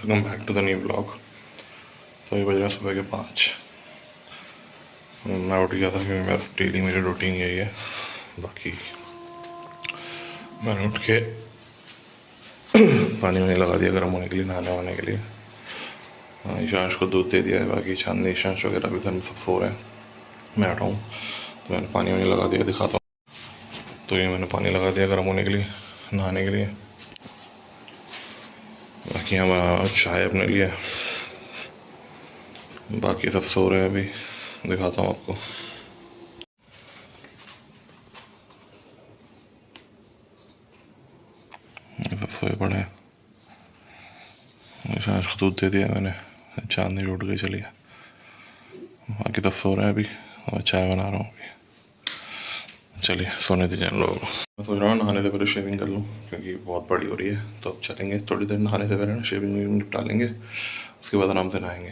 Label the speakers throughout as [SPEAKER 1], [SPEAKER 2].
[SPEAKER 1] Welcome back to the new blog. तो ये बज रहा है सुबह के 5। मैं उठ गया था क्योंकि मेरा डेली मेरी रूटीन यही है। बाकी मैंने उठ के पानी वानी लगा दिया गर्म होने के लिए, नहाने वाने के लिए। ईशांश को दूध दे दिया है। बाकी चांदनी ईशांश वगैरह भी घर में सब सो रहे हैं। मैं हटा हूँ तो मैंने पानी वानी लगा दिया, दिखाता हूँ। तो ये मैंने पानी लगा दिया गर्म होने के लिए, नहाने के लिए। बाकी हम चाय अपने लिए, बाकी सब सो रहे हैं। अभी दिखाता हूँ आपको। सब सोए पड़े हैं। ईशांश को दूध दे दिया मैंने, चांदनी उठ गई चली है। बाकी तो सो रहे हैं अभी और चाय बना रहा हूँ अभी। चलिए सोने दीजिए इन लोगों को। मैं सोच रहा हूँ नहाने से पहले शेविंग कर लूँ क्योंकि बहुत बड़ी हो रही है। तो अब चलेंगे थोड़ी देर नहाने से पहले ना, शेविंग निपटा लेंगे, उसके बाद आराम से नहाएंगे।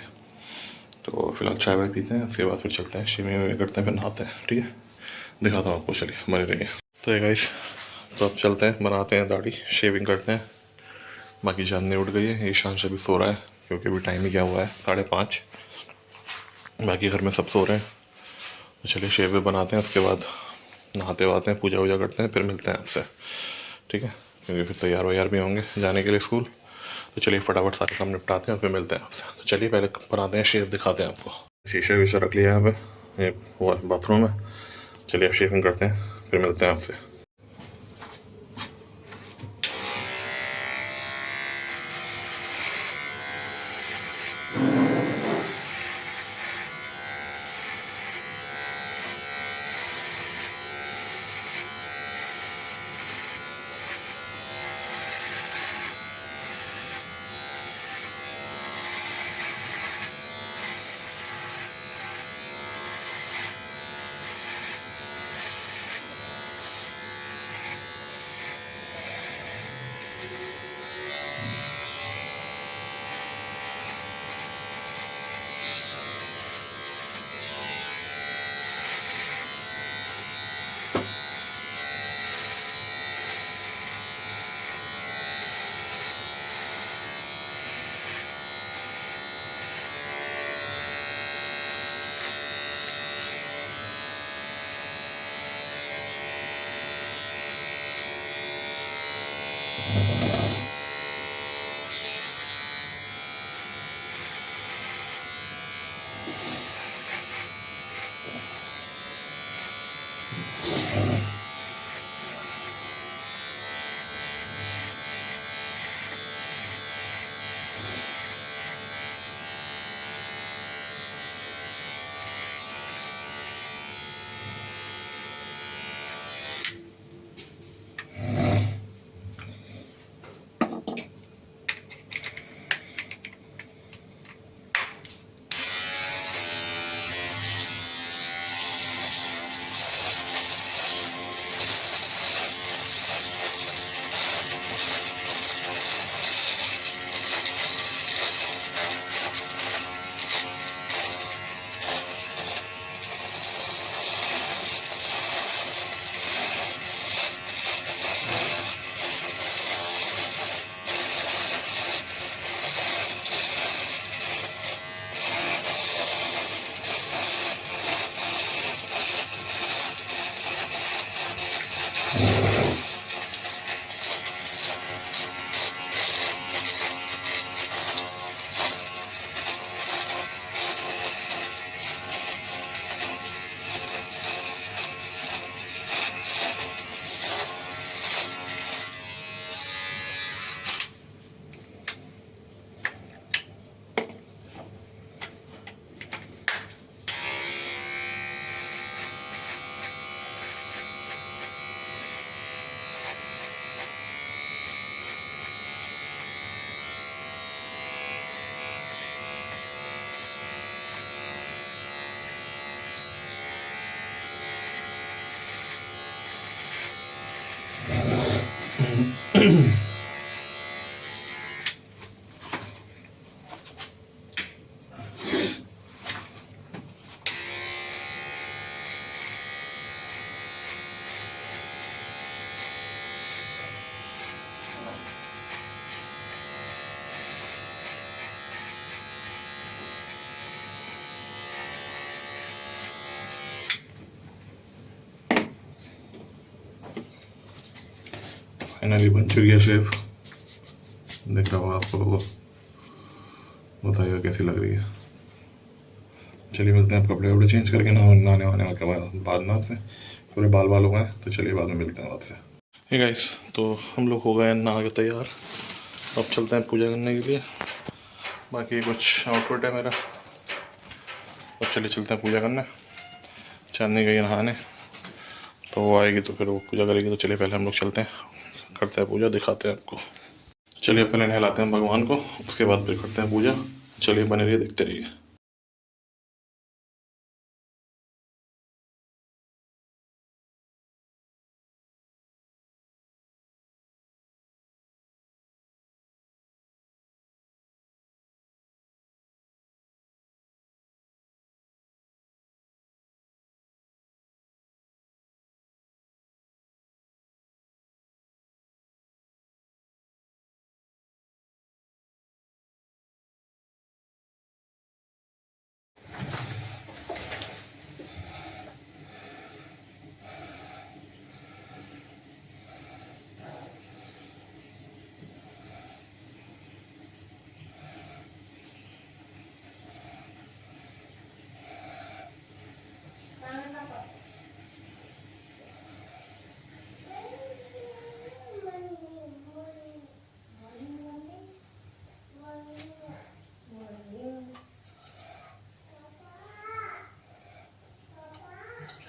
[SPEAKER 1] तो फिलहाल चाय वाय पीते हैं, उसके बाद फिर चलते हैं, शेविंग करते हैं, फिर नहाते हैं। ठीक है, दिखाता हूँ आपको, चलिए बने रहिए। तो ये गाइस, तो अब चलते हैं, बनाते हैं दाढ़ी, शेविंग करते हैं। बाकी चांदनी उठ गई है, ईशांश अभी सो रहा है क्योंकि अभी टाइम ही क्या हुआ है, 5:30। बाकी घर में सब सो रहे हैं। तो चलिए शेव बनाते हैं, उसके बाद नहाते वाते हैं, पूजा वूजा करते हैं, फिर मिलते हैं आपसे। ठीक है, क्योंकि फिर तैयार वैयार भी होंगे जाने के लिए स्कूल। तो चलिए फटाफट सारे काम निपटाते हैं और फिर मिलते हैं आपसे। तो चलिए पहले बनाते हैं शेव, दिखाते हैं आपको। शीशा वीशा रख लिया है यहाँ पे, ये वो बाथरूम है। चलिए अब शेविंग करते हैं, फिर मिलते हैं आपसे। फाइनली बन चुकी है शेव, देख रहा होगा आपको, बताइएगा कैसी लग रही है। चलिए मिलते हैं, आप कपड़े वपड़े चेंज करके नहाने वाने के बाद ना आपसे पूरे बाल बाल हो गए, तो चलिए बाद में मिलते हैं आपसे। हे गाइस, तो हम लोग हो गए नहा के तैयार, अब चलते हैं पूजा करने के लिए। बाकी कुछ आउटफिट है मेरा, अब चलिए चलते हैं पूजा करने। चांदनी गई नहाने, तो वो आएगी तो फिर वो पूजा करेगी, तो चलिए पहले हम लोग चलते हैं, करते हैं पूजा, दिखाते हैं आपको। चलिए पहले नहलाते हैं भगवान को, उसके बाद फिर करते हैं पूजा। चलिए बने रहिए, देखते रहिए।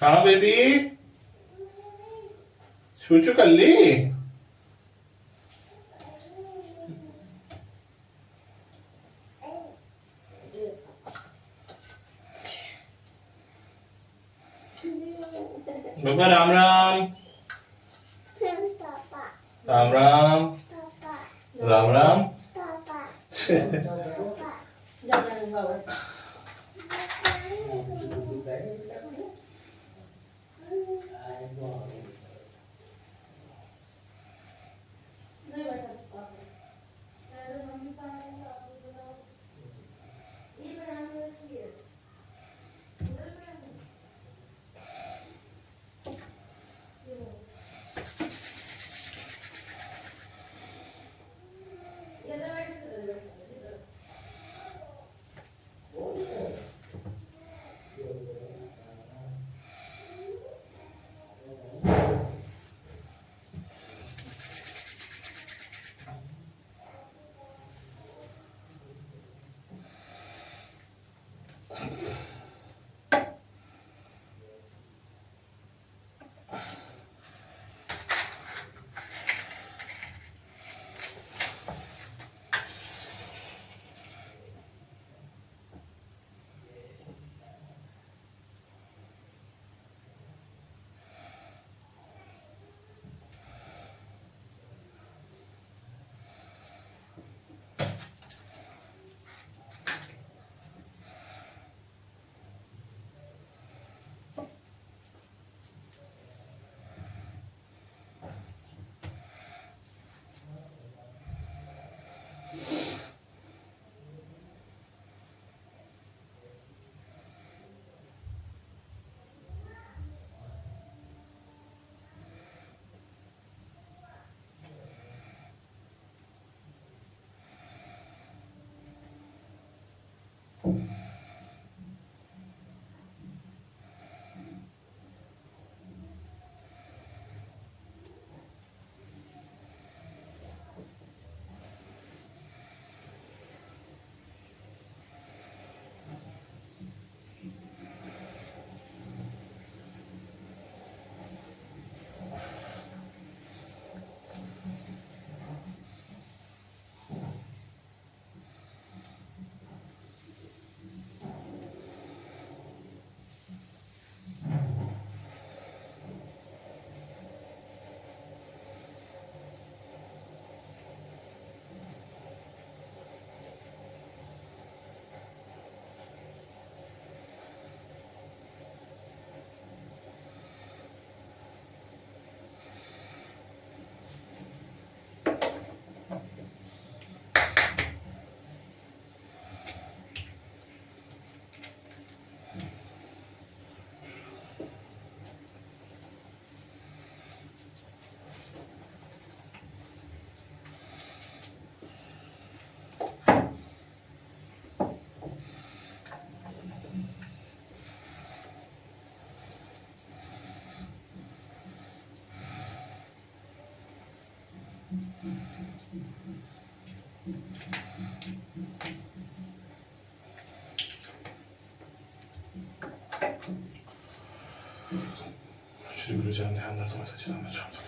[SPEAKER 1] हाँ बेबी, छूछू कर ली। बाबा Ram Ram, Ram Ram, Ram Ram. Czyli wróciłem do handlu, to myślę, że tam trzeba coś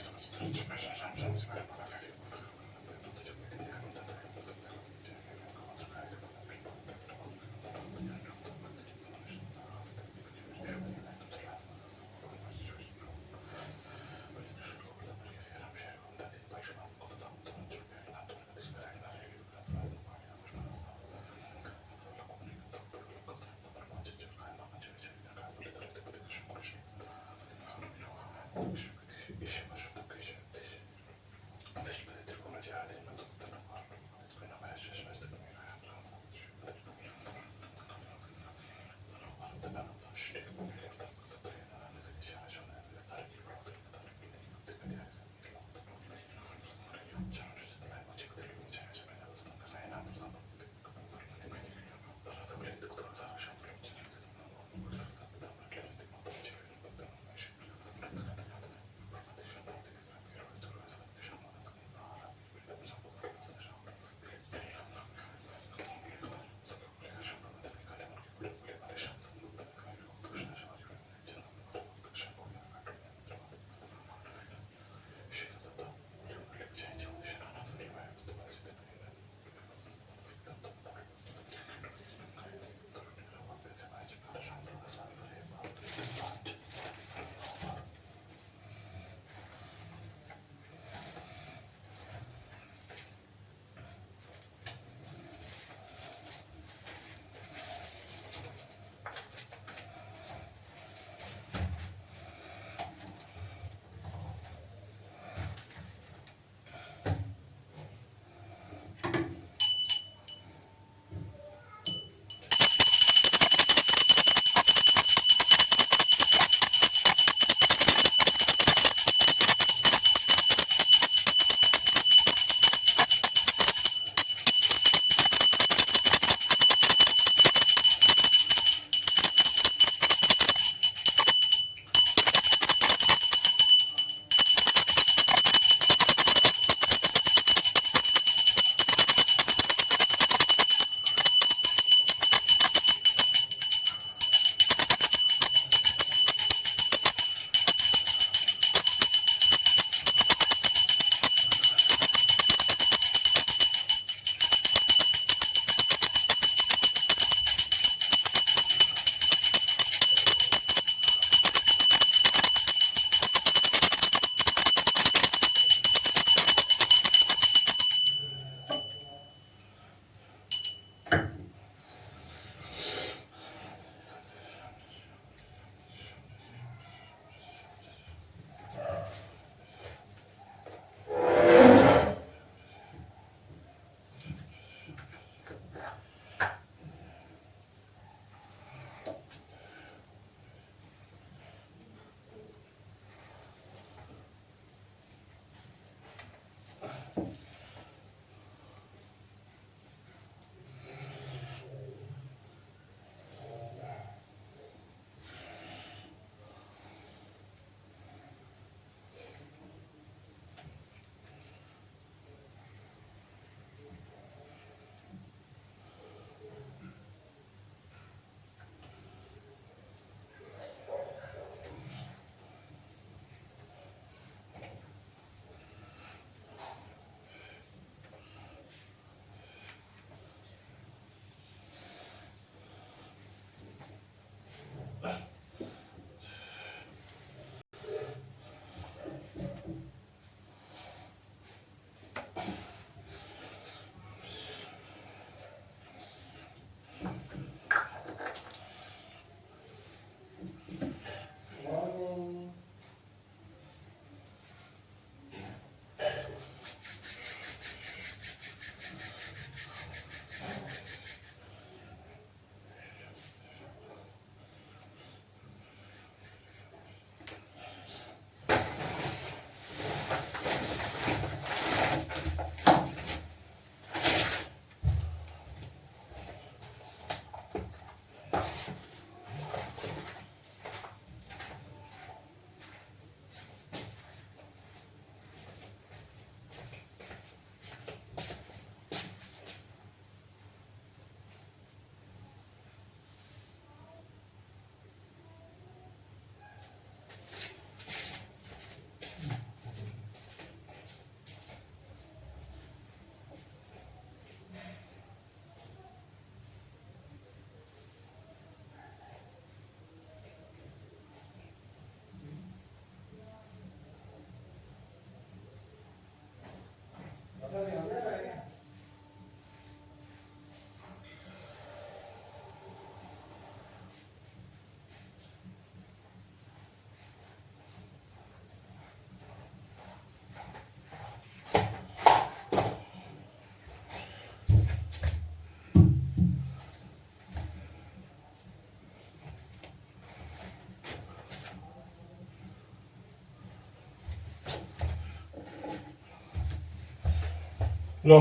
[SPEAKER 1] low.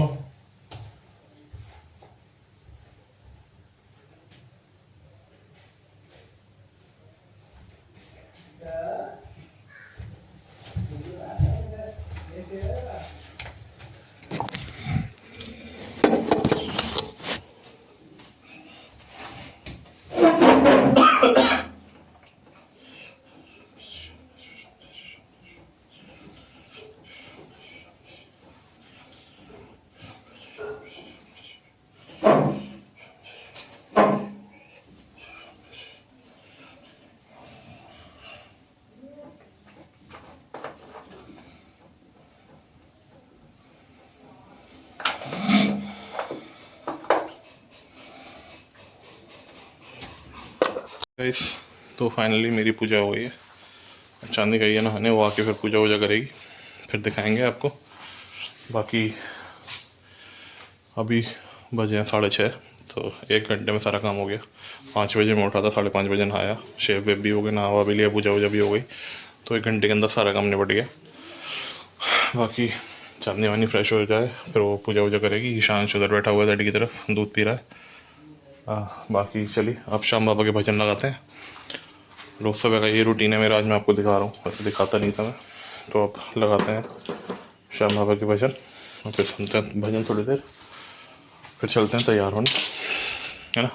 [SPEAKER 1] Guys, तो फाइनली मेरी पूजा हो गई है। चांदी गई है नहाने, वो आके फिर पूजा वूजा करेगी, फिर दिखाएंगे आपको। बाकी अभी बजे हैं 6:30, तो 1 घंटे में सारा काम हो गया। 5 बजे मैं उठा था, 5:30 बजे नहाया, शेव वेव भी हो गया, नहावा भी लिया, पूजा वूजा भी हो गई, तो 1 घंटे के अंदर सारा काम निपट गया। बाकी चांदनी वानी फ्रेश हो जाए, फिर वो पूजा वूजा करेगी। ईशान उधर बैठा हुआ है डैडी की तरफ, दूध पी रहा है। बाकी चलिए अब श्याम बाबा के भजन लगाते हैं। रोज सुबह का ये रूटीन है मेरा, आज मैं आपको दिखा रहा हूँ, वैसे दिखाता नहीं था मैं। तो अब लगाते हैं श्याम बाबा के भजन, और फिर सुनते हैं भजन थोड़ी देर, फिर चलते हैं तैयार होने, है ना।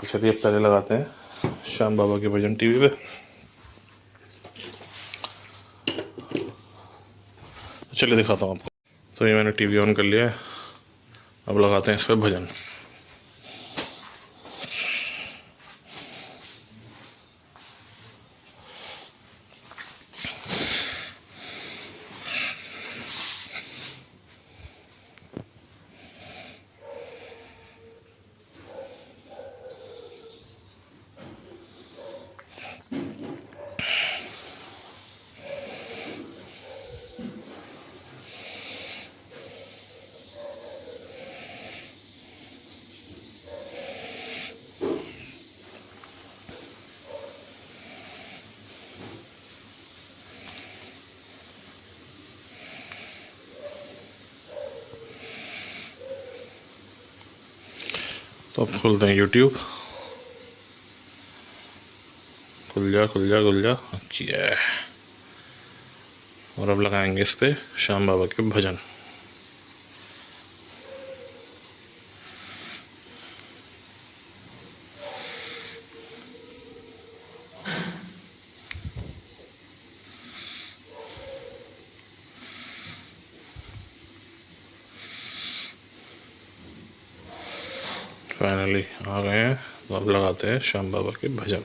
[SPEAKER 1] तो चलिए अब पहले लगाते हैं श्याम बाबा के भजन टीवी पे। चलिए दिखाता हूँ आपको। तो ये मैंने टीवी ऑन कर लिया है, अब लगाते हैं इस पर भजन। तो अब खोलते हैं यूट्यूब, खुल जा खुल जा खुल जा, किया। और अब लगाएंगे इस पे श्याम बाबा के भजन। फाइनली आ गए हैं, तो अब लगाते हैं श्याम बाबा के भजन।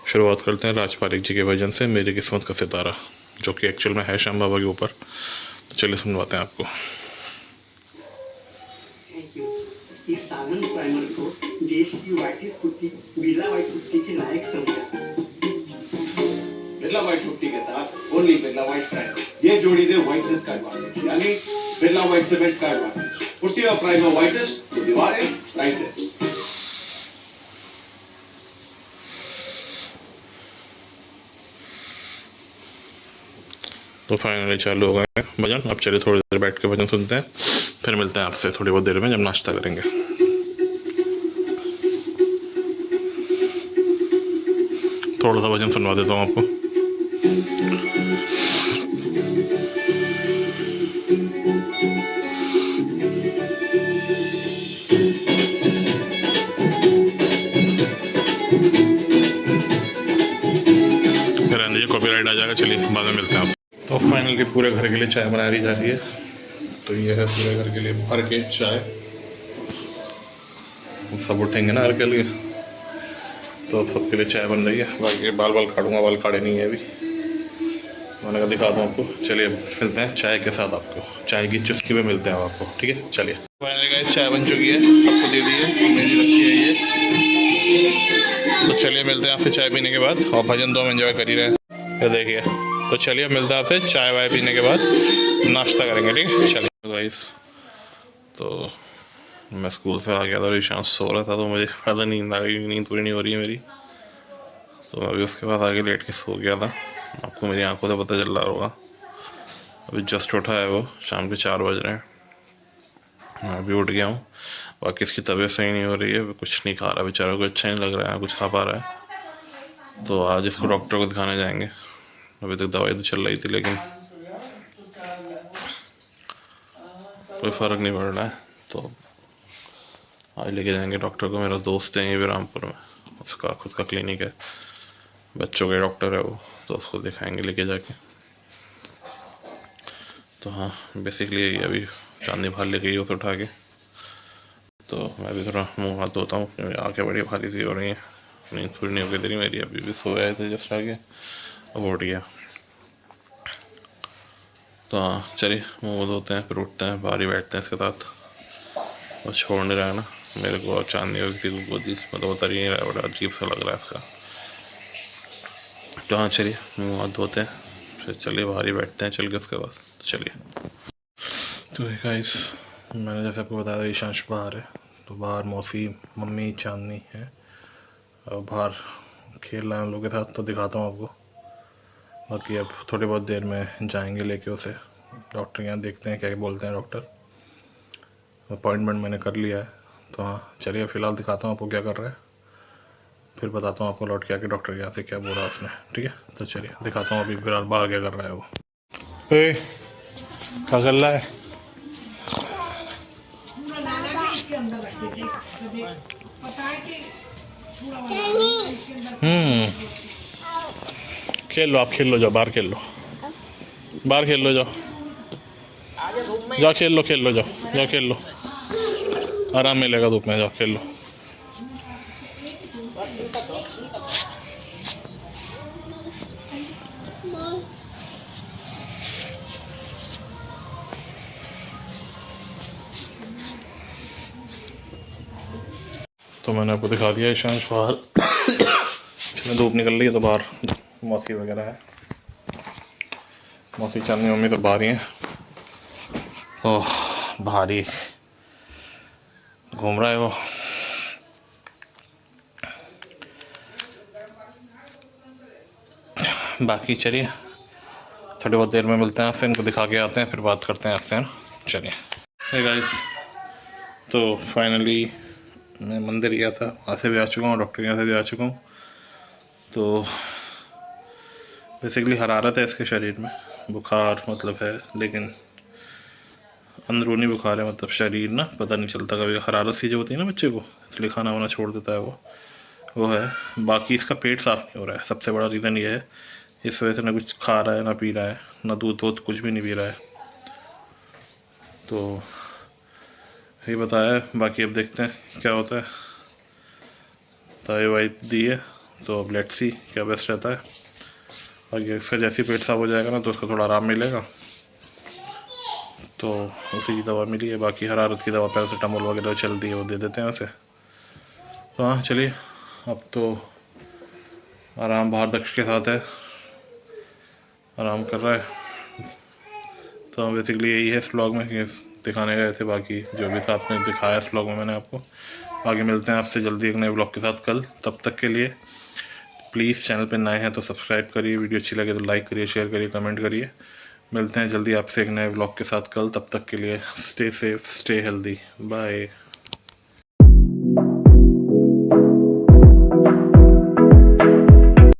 [SPEAKER 1] शुरुआत करते हैं राज पारिक जी के भजन से, मेरी किस्मत का सितारा, जो कि एक्चुअल में है श्याम बाबा के ऊपर। तो चलिए सुनवाते हैं आपको।
[SPEAKER 2] इस सावन प्राइमर को देश की वाइटिस पुट्टी बिरला व्हाइट पुट्टी के लायक समझा। बिरला व्हाइट पुट्टी के साथ ओनली बिरला व्हाइट प्राइमर, ये जोड़ी दे व्हाइटनेस का एडवांटेज, यानी बिरला व्हाइट सीमेंट का एडवांटेज। पुट्टी और प्राइमर व्हाइटनेस तो दीवारें ब्राइटनेस।
[SPEAKER 1] तो फाइनली चालू हो गए भजन। अब चलिए थोड़ी देर बैठ के भजन सुनते हैं, फिर मिलते हैं आपसे थोड़ी बहुत देर में जब नाश्ता करेंगे। थोड़ा सा भजन सुनवा देता हूँ आपको। रहने दीजिए, कॉपीराइट आ जाएगा। चलिए बाद में मिलते हैं आपसे। तो फाइनली पूरे घर के लिए चाय बना दी जा रही है। तो ये है पूरे घर के लिए भर के चाय, सब उठेंगे ना घर के लिए, तो अब सबके लिए चाय बन रही है। बाकी बाल काटूंगा, बाल काटे नहीं है अभी, मैंने कहा दिखा दूँ आपको। चलिए मिलते हैं चाय के साथ, आपको चाय की चुस्की में मिलते हैं आपको, ठीक है। चलिए फाइनली गाइस चाय बन चुकी है, सबको दे दी है, मेरी रखी है ये। तो चलिए मिलते हैं आपसे चाय पीने के बाद, और भजन तो हम एंजॉय कर ही रहे हैं, ये देखिए। तो चलिए मिलते हैं आपसे चाय वाय पीने के बाद, नाश्ता करेंगे, ठीक है। चलिए गाइस, तो मैं स्कूल से आ गया था, ईशान सो रहा था, तो मुझे ज़्यादा नींद आ गई, नींद पूरी नहीं हो रही है मेरी। तो अभी उसके बाद आगे लेट के सो गया था, आपको मेरी आंखों से पता चल रहा होगा। अभी जस्ट उठा है वो, शाम के 4 बज रहे हैं। मैं अभी उठ गया हूँ। बाकी इसकी तबीयत सही नहीं हो रही है, कुछ नहीं खा रहा बेचारा को, अच्छा नहीं लग रहा है कुछ खा पा रहा है। तो आज इसको डॉक्टर को दिखाने जाएंगे। अभी तक दवाई तो चल रही थी लेकिन कोई फ़र्क नहीं पड़ रहा है, तो आज लेके जाएंगे डॉक्टर को। मेरा दोस्त है ये रामपुर में, उसका खुद का क्लिनिक है, बच्चों के डॉक्टर है वो, तो उसको दिखाएंगे लेके जाके। तो हाँ, बेसिकली यही अभी चांदनी बाहर ले गई उसे उठा के, तो मैं भी थोड़ा मुँह हाथ धोता हूँ क्योंकि आँखें बड़ी भारी सी हो रही हैं, नींद पूरी नहीं हो गई तेरी मेरी। अभी भी सो आए थे जस्ट आगे, अब उठ गया। तो हाँ चलिए, मुँह धोते हैं फिर उठते हैं, बाहर ही बैठते हैं इसके साथ। और छोड़ नहीं रहा है ना मेरे को, चांदनी मतलब उतर ही नहीं रहा है, बड़ा अजीब सा लग रहा है इसका। तो हाँ चलिए, मुँह हाथ धोते हैं फिर चलिए बाहर ही बैठते हैं चल के उसके बाद। तो चलिए। तो गाइस, मैंने जैसे आपको बताया ईशांश बाहर है, तो बाहर मौसी, मम्मी, चांदनी है और बाहर खेल रहे हैं उन लोगों के साथ, तो दिखाता हूँ आपको। बाकी अब थोड़ी बहुत देर में जाएंगे लेके उसे डॉक्टर के यहाँ, देखते हैं क्या बोलते हैं डॉक्टर। अपॉइंटमेंट मैंने कर लिया है, तो हाँ चलिए फ़िलहाल दिखाता हूँ आपको क्या कर रहा है, फिर बताता हूँ आपको लौट के आके डॉक्टर के यहाँ से क्या बोला उसने। ठीक है, तो चलिए दिखाता हूँ अभी फिलहाल बाहर क्या कर रहा है वो। क्या कर रहा है? खेल लो, आप खेल लो, जाओ बाहर खेल लो, बाहर खेल लो, जाओ जाओ खेल लो, खेल लो, जाओ जाओ खेल लो, आराम मिलेगा धूप में, जाओ खेल लो। तो मैंने आपको दिखा दिया ईशांश बाहर धूप निकल रही है तो बाहर मौसी वगैरह है, मौसी, चांदनी, मम्मी तो बाहर ही हैं। तो बाहर ही घूम रहा है वो। बाकी चलिए थोड़ी बहुत देर में मिलते हैं आपसे, इनको दिखा के आते हैं फिर बात करते हैं आपसे, है ना। चलिए। हे गाइस, तो फाइनली मैं मंदिर गया था, वहाँ से भी आ चुका हूँ, डॉक्टर के यहाँ से भी आ चुका हूँ। तो बेसिकली हरारत है इसके शरीर में, बुखार मतलब है, लेकिन अंदरूनी बुखार है, मतलब शरीर ना पता नहीं चलता, कभी हरारत सी जो होती है ना बच्चे को, इसलिए खाना वाना छोड़ देता है वो है। बाकी इसका पेट साफ़ नहीं हो रहा है, सबसे बड़ा रीज़न ये है। इस वजह से ना कुछ खा रहा है, ना पी रहा है, ना दूध वूध कुछ भी नहीं पी रहा है। तो यही बताया है, बाकी अब देखते हैं क्या होता है। दवाई वाई दी है, तो अब लेट्स सी क्या बेस्ट रहता है। बाकी इसका जैसे ही पेट साफ हो जाएगा ना तो उसको थोड़ा आराम मिलेगा, तो उसी की दवा मिली है। बाकी हरारत की दवा पैरासीटामोल वगैरह चल दी है, वो दे देते हैं उसे। तो हाँ चलिए, अब तो आराम बाहर दक्ष के साथ है, आराम कर रहा है। तो बेसिकली यही है इस व्लॉग में कि दिखाने गए थे, बाकी जो भी था आपने दिखाया इस व्लॉग में मैंने आपको। बाकी मिलते हैं आपसे जल्दी एक नए व्लॉग के साथ कल, तब तक के लिए प्लीज़ चैनल पे नए हैं तो सब्सक्राइब करिए, वीडियो अच्छी लगे तो लाइक करिए, शेयर करिए, कमेंट करिए। मिलते हैं जल्दी आपसे एक नए व्लॉग के साथ कल, तब तक के लिए stay safe, stay healthy, bye.